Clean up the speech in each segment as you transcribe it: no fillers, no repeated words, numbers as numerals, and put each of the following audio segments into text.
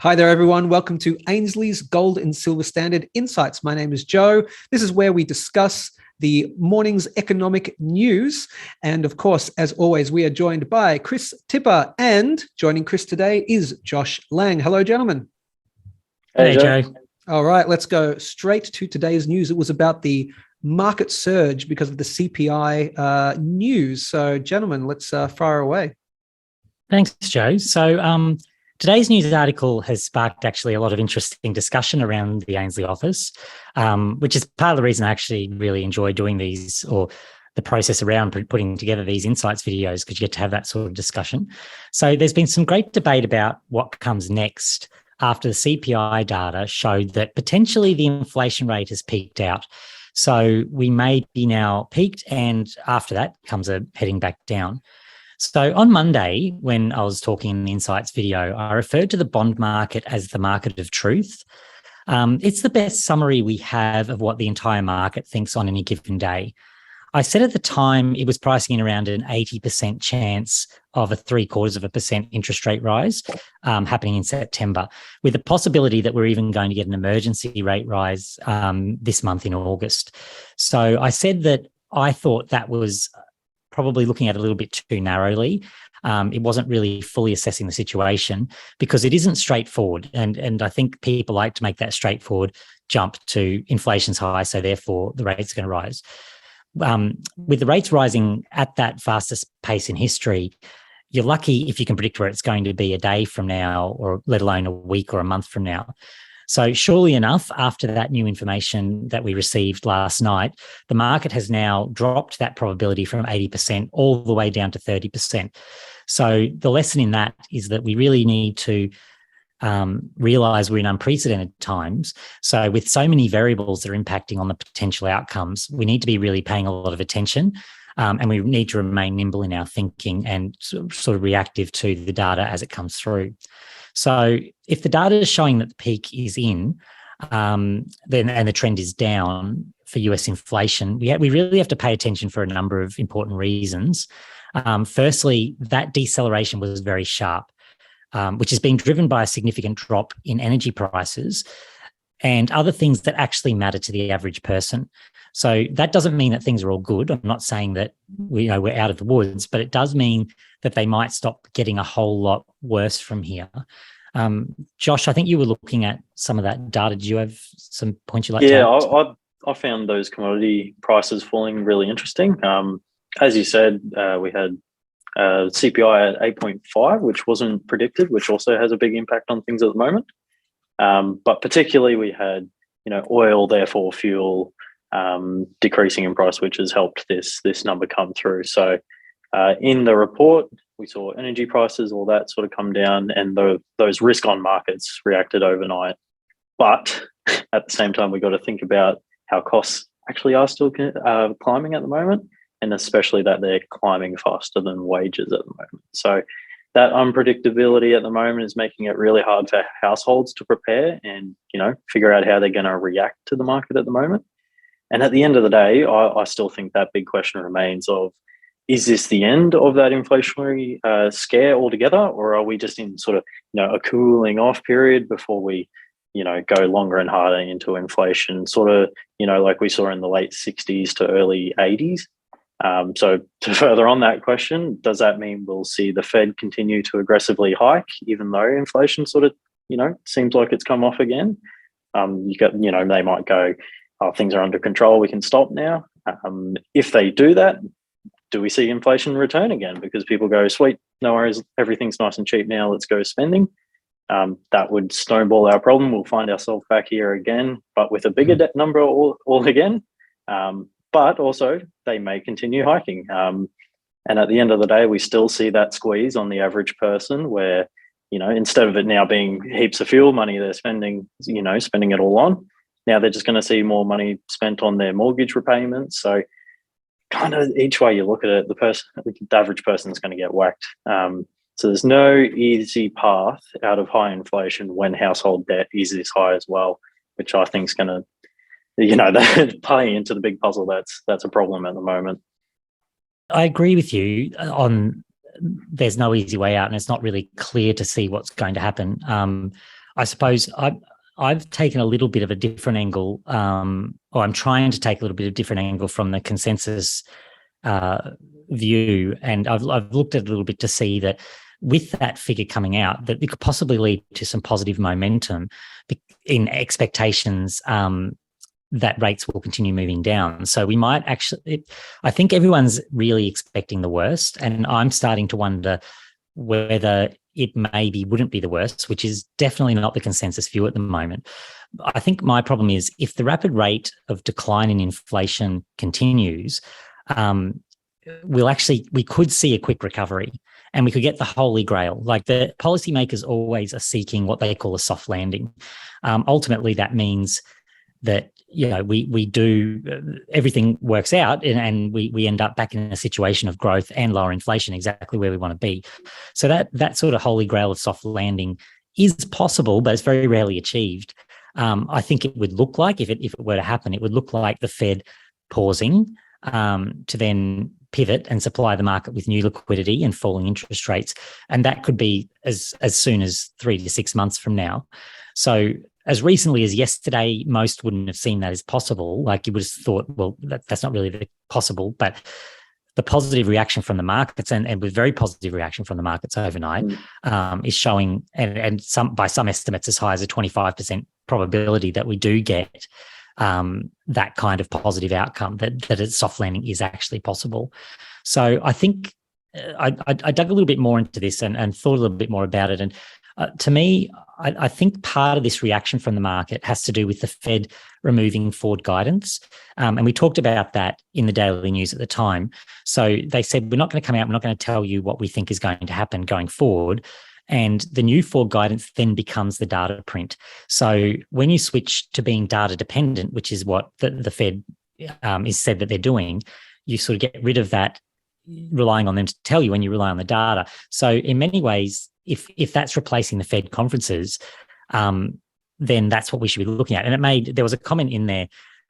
Hi there, everyone. Welcome to Ainslie's Gold and Silver Standard Insights. My name is Joe. This is where we discuss the morning's economic news. And of course, as always, we are joined by Chris Tipper, and joining Chris today is Josh Lang. Hello, gentlemen. Hey, Joe. All right, let's go straight to today's news. It was about the market surge because of the CPI news. So, gentlemen, let's fire away. Thanks, Joe. So today's news article has sparked actually a lot of interesting discussion around the Ainslie office, which is part of the reason I actually really enjoy doing these, or the process around putting together these insights videos, because you get to have that sort of discussion. So there's been some great debate about what comes next after the CPI data showed that potentially the inflation rate has peaked out. So we may be now peaked, and after that comes a heading back down. So on Monday, when I was talking in the Insights video, I referred to the bond market as the market of truth. It's the best summary we have of what the entire market thinks on any given day. I said at the time it was pricing in around an 80% chance of a 0.75% interest rate rise happening in September, with the possibility that we're even going to get an emergency rate rise this month in August. So I said that I thought that was probably looking at it a little bit too narrowly. It wasn't really fully assessing the situation because it isn't straightforward. And I think people like to make that straightforward jump to inflation's high, so therefore the rate's going to rise. With the rates rising at that fastest pace in history, you're lucky if you can predict where it's going to be a day from now, or let alone a week or a month from now. So surely enough, after that new information that we received last night, the market has now dropped that probability from 80% all the way down to 30%. So the lesson in that is that we really need to realise we're in unprecedented times. So with so many variables that are impacting on the potential outcomes, we need to be really paying a lot of attention, and we need to remain nimble in our thinking and sort of reactive to the data as it comes through. So if the data is showing that the peak is in, then and the trend is down for US inflation, we really have to pay attention for a number of important reasons. Firstly, that deceleration was very sharp, which is being driven by a significant drop in energy prices and other things that actually matter to the average person. So that doesn't mean that things are all good. I'm not saying that we're out of the woods, but it does mean that they might stop getting a whole lot worse from here. Josh, I think you were looking at some of that data. Do you have some points you'd like to add? I found those commodity prices falling really interesting. As you said, we had CPI at 8.5, which wasn't predicted, which also has a big impact on things at the moment. But particularly we had, oil, therefore fuel, decreasing in price, which has helped this number come through. So in the report, we saw energy prices, all that sort of come down, and those risk on markets reacted overnight. But at the same time, we've got to think about how costs actually are still climbing at the moment, and especially that they're climbing faster than wages at the moment. So that unpredictability at the moment is making it really hard for households to prepare and, figure out how they're going to react to the market at the moment. And at the end of the day, I still think that big question remains of, is this the end of that inflationary scare altogether, or are we just in sort of, a cooling off period before we, go longer and harder into inflation, sort of, like we saw in the late 60s to early 80s? So to further on that question, does that mean we'll see the Fed continue to aggressively hike, even though inflation sort of, seems like it's come off again? They might go, oh, things are under control, we can stop now. If they do that, do we see inflation return again? Because people go, sweet, no worries, everything's nice and cheap now, let's go spending. That would snowball our problem. We'll find ourselves back here again, but with a bigger debt number all again. But also, they may continue hiking. And at the end of the day, we still see that squeeze on the average person where, instead of it now being heaps of fuel money they're spending, spending it all on, now they're just going to see more money spent on their mortgage repayments. So kind of each way you look at it, the average person is going to get whacked. So there's no easy path out of high inflation when household debt is this high as well, which I think is going to, that playing into the big puzzle. That's a problem at the moment. I agree with you on there's no easy way out, and it's not really clear to see what's going to happen. I suppose I've taken a little bit of a different angle, or I'm trying to take a little bit of different angle from the consensus view, and I've looked at it a little bit to see that with that figure coming out, that it could possibly lead to some positive momentum in expectations that rates will continue moving down. So we might actually, I think everyone's really expecting the worst, and I'm starting to wonder whether it maybe wouldn't be the worst, which is definitely not the consensus view at the moment. I think my problem is if the rapid rate of decline in inflation continues, we could see a quick recovery, and we could get the holy grail. Like, the policymakers always are seeking what they call a soft landing. Ultimately, that means that we do everything works out, and we end up back in a situation of growth and lower inflation, exactly where we want to be. So that sort of holy grail of soft landing is possible, but it's very rarely achieved. I think it would look like, if it were to happen, it would look like the Fed pausing to then pivot and supply the market with new liquidity and falling interest rates, and that could be as soon as 3 to 6 months from now. So as recently as yesterday, most wouldn't have seen that as possible. Like, you would have thought, well, that's not really possible. But the positive reaction from the markets, and with very positive reaction from the markets overnight, is showing, and by some estimates, as high as a 25% probability that we do get that kind of positive outcome, that a soft landing is actually possible. So I think I dug a little bit more into this and thought a little bit more about it. And to me, I think part of this reaction from the market has to do with the Fed removing forward guidance. And we talked about that in the daily news at the time. So they said, we're not going to come out, we're not going to tell you what we think is going to happen going forward. And the new forward guidance then becomes the data print. So when you switch to being data dependent, which is what the Fed is said that they're doing, you sort of get rid of that relying on them to tell you, when you rely on the data. So in many ways, if that's replacing the Fed conferences, then that's what we should be looking at. And there was a comment in there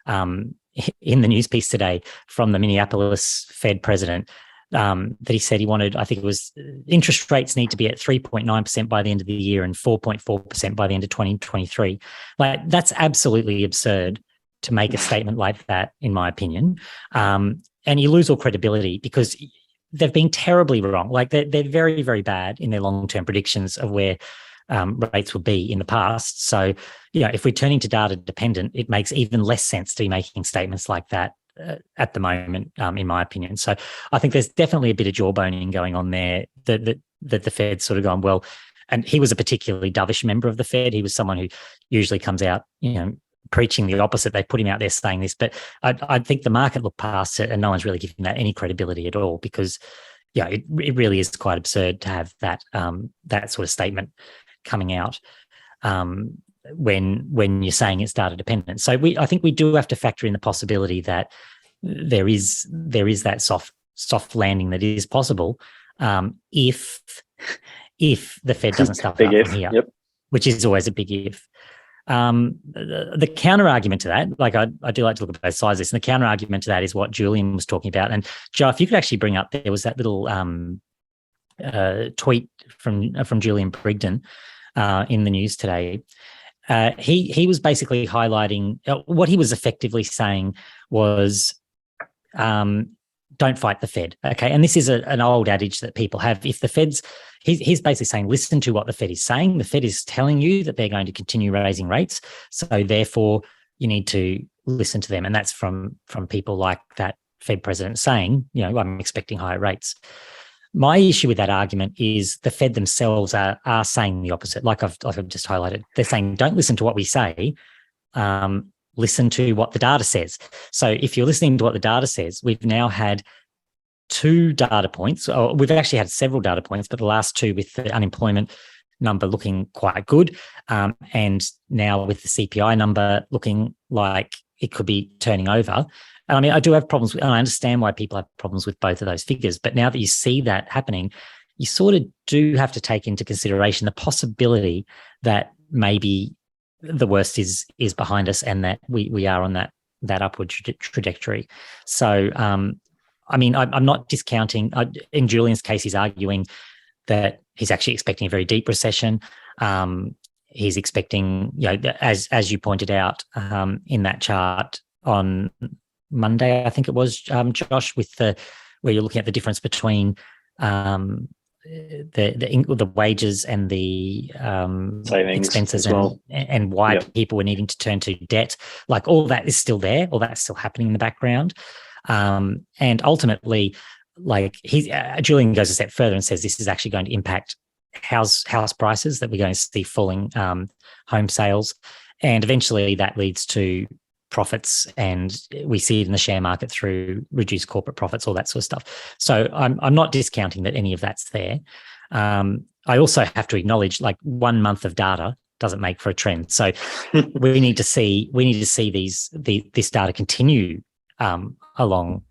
in the news piece today from the Minneapolis Fed president that he said he wanted, I think it was, interest rates need to be at 3.9% by the end of the year and 4.4% by the end of 2023. Like, that's absolutely absurd to make a statement like that, in my opinion. And you lose all credibility because they've been terribly wrong. Like, they're very, very bad in their long-term predictions of where rates will be in the past. So, if we're turning to data dependent, it makes even less sense to be making statements like that at the moment, in my opinion. So I think there's definitely a bit of jawboning going on there that the Fed's sort of gone, well, and he was a particularly dovish member of the Fed. He was someone who usually comes out, preaching the opposite. They put him out there saying this, but I think the market looked past it, and no one's really giving that any credibility at all, because it really is quite absurd to have that sort of statement coming out when you're saying it's data dependent. So I think we do have to factor in the possibility that there is that soft landing that is possible if the Fed doesn't start up from here, which is always a big if. The counter argument to that, like, I do like to look at both sides of this, and the counter argument to that is what Julian was talking about. And Joe, if you could actually bring up, there was that little tweet from Julian Brigden in the news today. He was basically highlighting what he was effectively saying was, don't fight the Fed. Okay. And this is an old adage that people have. If the Fed's, he's basically saying, listen to what the Fed is saying. The Fed is telling you that they're going to continue raising rates. So therefore you need to listen to them. And that's from people like that Fed president saying, I'm expecting higher rates. My issue with that argument is the Fed themselves are saying the opposite. Like I've just highlighted, they're saying, don't listen to what we say, listen to what the data says. So if you're listening to what the data says, we've now had 2 data points, or we've actually had several data points, but the last 2 with the unemployment number looking quite good, and now with the CPI number looking like it could be turning over. And I mean, I do have problems and I understand why people have problems with both of those figures. But now that you see that happening, you sort of do have to take into consideration the possibility that maybe the worst is behind us, and that we are on that upward trajectory. So, I mean, I'm not discounting. In Julian's case, he's arguing that he's actually expecting a very deep recession. he's expecting, as you pointed out in that chart on Monday, I think it was, Josh, with where you're looking at the difference between the wages and the savings expenses and why people were needing to turn to debt. Like, all that is still there, all that's still happening in the background. And ultimately, like, Julian goes a step further and says this is actually going to impact house prices, that we're going to see falling home sales, and eventually that leads to profits, and we see it in the share market through reduced corporate profits, all that sort of stuff. So I'm not discounting that any of that's there. I also have to acknowledge, like, 1 month of data doesn't make for a trend. So we need to see this data continue along,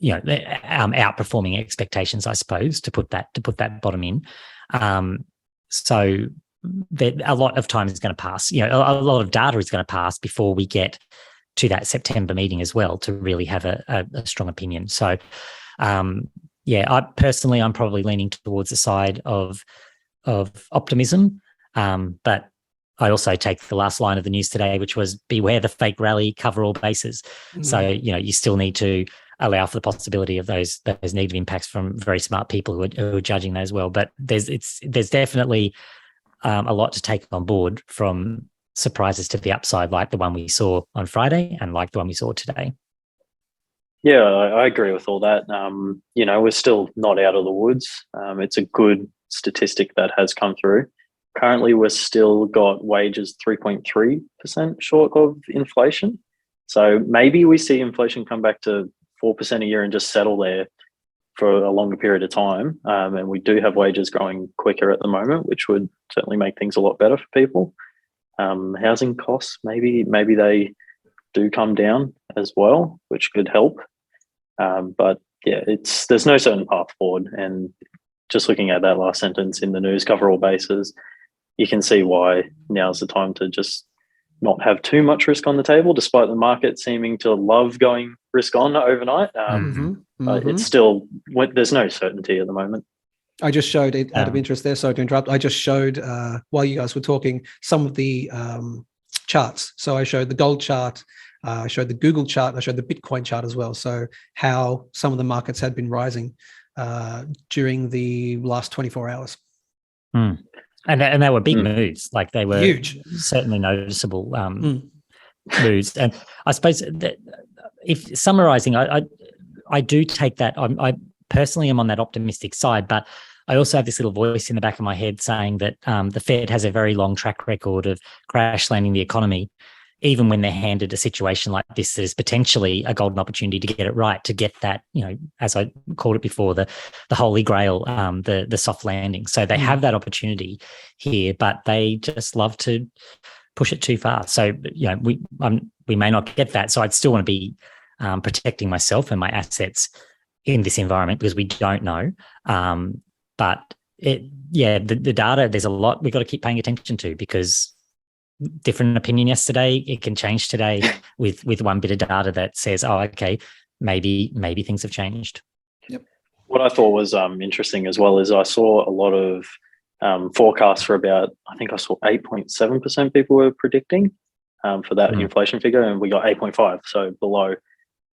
outperforming expectations, I suppose, to put that bottom in. So that a lot of time is going to pass. A lot of data is going to pass before we get to that September meeting as well to really have a strong opinion. So, I personally, I'm probably leaning towards the side of optimism, but I also take the last line of the news today, which was beware the fake rally, cover all bases. Mm-hmm. So, you still need to allow for the possibility of those negative impacts from very smart people who are judging that as well. But there's definitely a lot to take on board from surprises to the upside, like the one we saw on Friday and like the one we saw today. Yeah, I agree with all that. We're still not out of the woods. It's a good statistic that has come through. Currently, we're still got wages 3.3% short of inflation. So maybe we see inflation come back to 4% a year and just settle there for a longer period of time. And we do have wages growing quicker at the moment, which would certainly make things a lot better for people. Housing costs, maybe they do come down as well, which could help. But yeah, there's no certain path forward. And just looking at that last sentence in the news, cover all bases, you can see why now's the time to just not have too much risk on the table, despite the market seeming to love going risk on overnight. It's still, there's no certainty at the moment. I just showed it out of interest there, sorry to interrupt. I just showed, while you guys were talking, some of the charts. So I showed the gold chart, I showed the Google chart, I showed the Bitcoin chart as well. So how some of the markets had been rising during the last 24 hours. Mm. And they were big moves, like they were huge, certainly noticeable moves. And I suppose that if summarizing, I do take that. I personally am on that optimistic side, but I also have this little voice in the back of my head saying that the Fed has a very long track record of crash landing the economy, even when they're handed a situation like this that is potentially a golden opportunity to get it right, to get that, as I called it before, the holy grail, the soft landing. So they have that opportunity here, but they just love to push it too far. So, we may not get that. So I'd still want to be protecting myself and my assets in this environment because we don't know. But the data, there's a lot we've got to keep paying attention to because different opinion yesterday, it can change today with one bit of data that says, oh, okay, maybe things have changed. Yep. What I thought was interesting as well is I saw a lot of forecasts for about, I think I saw 8.7% people were predicting for that inflation figure, and we got 8.5, so below,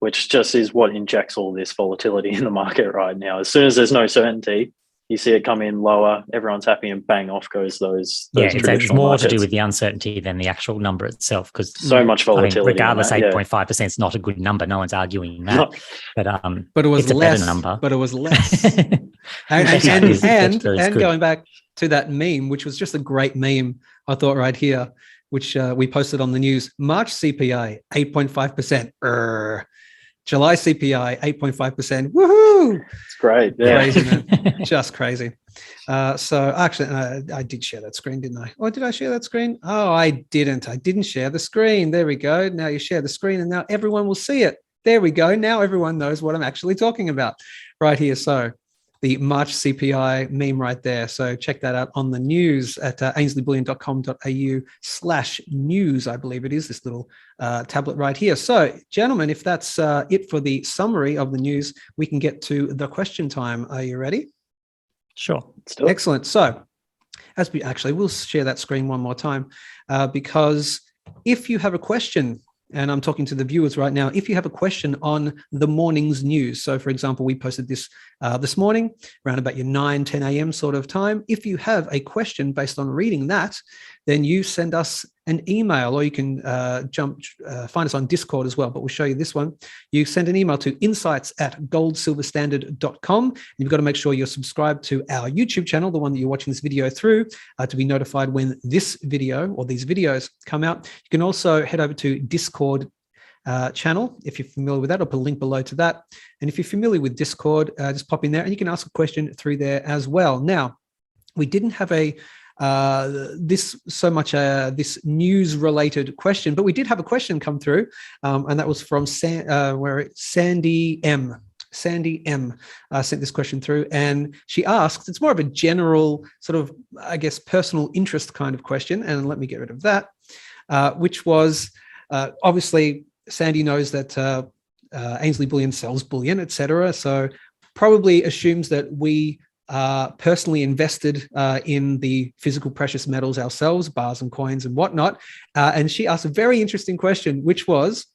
which just is what injects all this volatility in the market right now. As soon as there's no certainty, you see it come in lower, everyone's happy, and bang, off goes those it's more markets. to do with the uncertainty than the actual number itself, because so much volatility. Regardless, 8.5% is not a good number. No one's arguing that. No. But it was it's less. A better number. But it was less. and going back to that meme, which was just a great meme, I thought right here, which we posted on the news. March CPI 8.5%. July CPI 8.5%. Woohoo! It's great. Yeah. Crazy, man. Just crazy. So actually, I did share that screen, didn't I? Or did I share that screen? Oh, I didn't. I didn't share the screen. There we go. Now you share the screen and now everyone will see it. There we go. Now everyone knows what I'm actually talking about right here. So the March CPI meme right there. So check that out on the news at ainslieBullion.com.au/news, I believe it is, this little tablet right here. So gentlemen, if that's it for the summary of the news, we can get to the question time. Are you ready? Sure. Excellent. So We'll share that screen one more time, because if you have a question, and I'm talking to the viewers right now, if you have a question on the morning's news, so for example, we posted this this morning around about your 10 a.m. sort of time. If you have a question based on reading that, then you send us an email, or you can find us on Discord as well, but we'll show you this one. You send an email to insights@goldsilverstandard.com. And you've got to make sure you're subscribed to our YouTube channel, the one that you're watching this video through, to be notified when this video or these videos come out. You can also head over to Discord channel if you're familiar with that. I'll put a link below to that. And if you're familiar with Discord, just pop in there and you can ask a question through there as well. Now, we didn't have this news related question, but we did have a question come through, and that was from Sandy M. Sandy M sent this question through, and she asked, it's more of a general sort of, I guess, personal interest kind of question. And let me get rid of that, which was, obviously Sandy knows that Ainslie Bullion sells bullion, etc. So probably assumes that we personally invested in the physical precious metals ourselves, bars and coins and whatnot. And she asked a very interesting question, which was,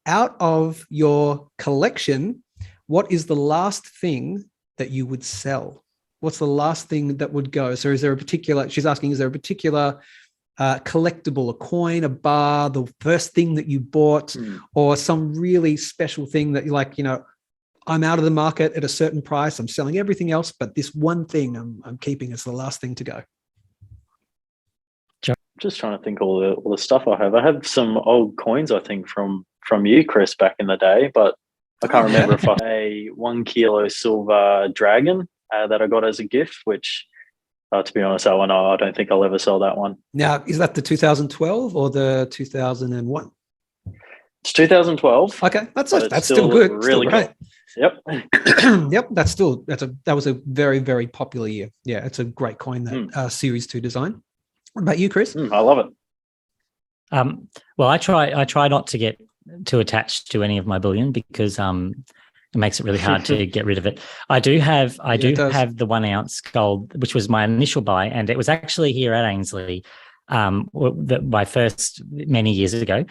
out of your collection, what is the last thing that you would sell? What's the last thing that would go? So is there a particular, she's asking, is there a particular collectible, a coin, a bar, the first thing that you bought, or some really special thing that you're like, I'm out of the market at a certain price, I'm selling everything else, but this one thing I'm keeping as the last thing to go? Just trying to think all the stuff I have. I have some old coins, I think, from you, Chris, back in the day, but I can't remember if I had a 1 kilo silver dragon that I got as a gift, which, to be honest, I don't think I'll ever sell that one. Now, is that the 2012 or the 2001? It's 2012. Okay, that's still good. Really still good. Yep. Yep. That was a very, very popular year. Yeah, it's a great coin, that Series 2 design. What about you, Chris? I love it. Well, I try not to get too attached to any of my bullion, because it makes it really hard to get rid of it. I do have the 1 ounce gold, which was my initial buy, and it was actually here at Ainslie. My first, many years ago,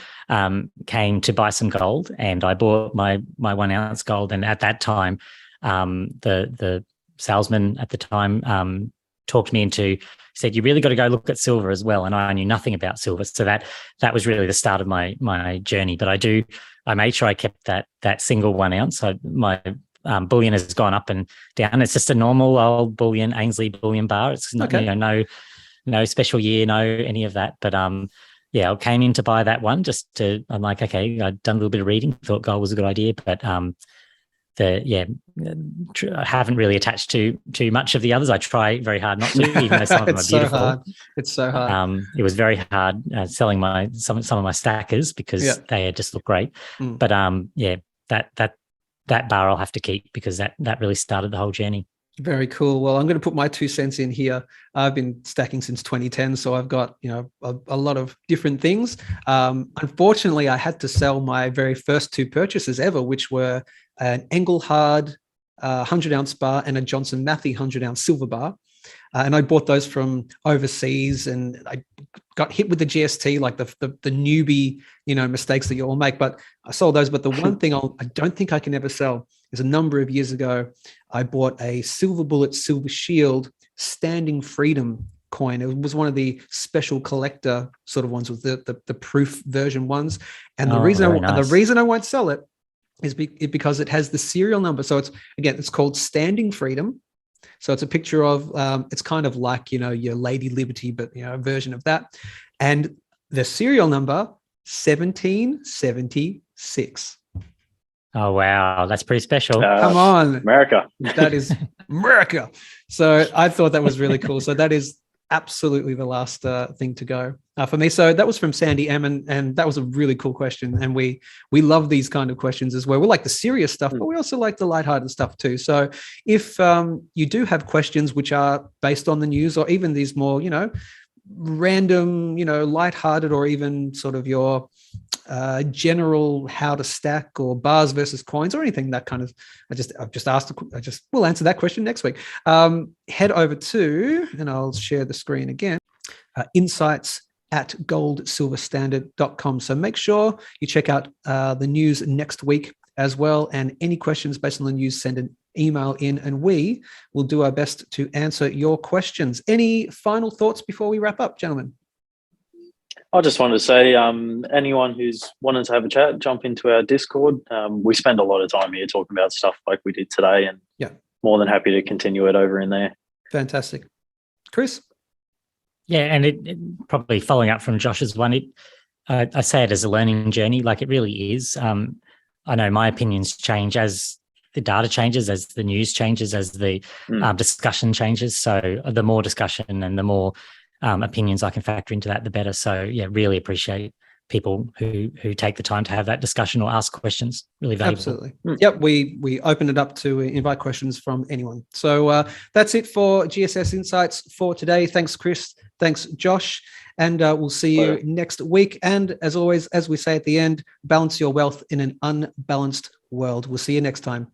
came to buy some gold, and I bought my 1 ounce gold. And at that time, the salesman at the time talked me into, said, you really got to go look at silver as well. And I knew nothing about silver, so that was really the start of my journey. But I made sure I kept that single 1 ounce. My bullion has gone up and down. It's just a normal old bullion, Ainslie Bullion bar. It's not, no special year, no any of that. But I came in to buy that one I'm like, okay, I'd done a little bit of reading, thought gold was a good idea, but I haven't really attached to much of the others. I try very hard not to, even though some of them are beautiful. It's so hard. It was very hard selling some of my stackers, because they just look great. But that bar I'll have to keep, because that really started the whole journey. Very cool. Well, I'm going to put my 2 cents in here. I've been stacking since 2010, so I've got a lot of different things. Unfortunately, I had to sell my very first 2 purchases ever, which were an Engelhard 100 ounce bar and a Johnson Matthey 100 ounce silver bar. And I bought those from overseas, and I got hit with the GST, like the newbie, mistakes that you all make. But I sold those. But the one thing I don't think I can ever sell is, a number of years ago, I bought a Silver Bullet Silver Shield Standing Freedom coin. It was one of the special collector sort of ones, with the proof version ones. And the reason I won't sell it is because it has the serial number. So it's called Standing Freedom. So it's a picture of, it's kind of like, your Lady Liberty, but, a version of that. And the serial number, 1776. Oh, wow. That's pretty special. Come on. America. That is America. So I thought that was really cool. So that is absolutely the last thing to go for me. So that was from Sandy M, and that was a really cool question. And we love these kind of questions as well. We like the serious stuff, but we also like the lighthearted stuff too. So if you do have questions which are based on the news, or even these more, random, lighthearted, or even sort of your general how to stack or bars versus coins or anything that kind of, we'll answer that question next week. Head over to, and I'll share the screen again, insights@goldsilverstandard.com. So make sure you check out the news next week as well. And any questions based on the news, send an email in and we will do our best to answer your questions. Any final thoughts before we wrap up, gentlemen? I just wanted to say, anyone who's wanting to have a chat, jump into our Discord. We spend a lot of time here talking about stuff like we did today, and more than happy to continue it over in there. Fantastic. Chris? Yeah, and it probably following up from Josh's one, I say it as a learning journey, like it really is. I know my opinions change as the data changes, as the news changes, as the discussion changes. So the more discussion and the more opinions I can factor into that, the better. So yeah, really appreciate people who take the time to have that discussion or ask questions. Really valuable. Absolutely. Yep, we open it up to invite questions from anyone. So that's it for GSS Insights for today. Thanks, Chris. Thanks, Josh. And we'll see you next week. And as always, as we say at the end, balance your wealth in an unbalanced world. We'll see you next time.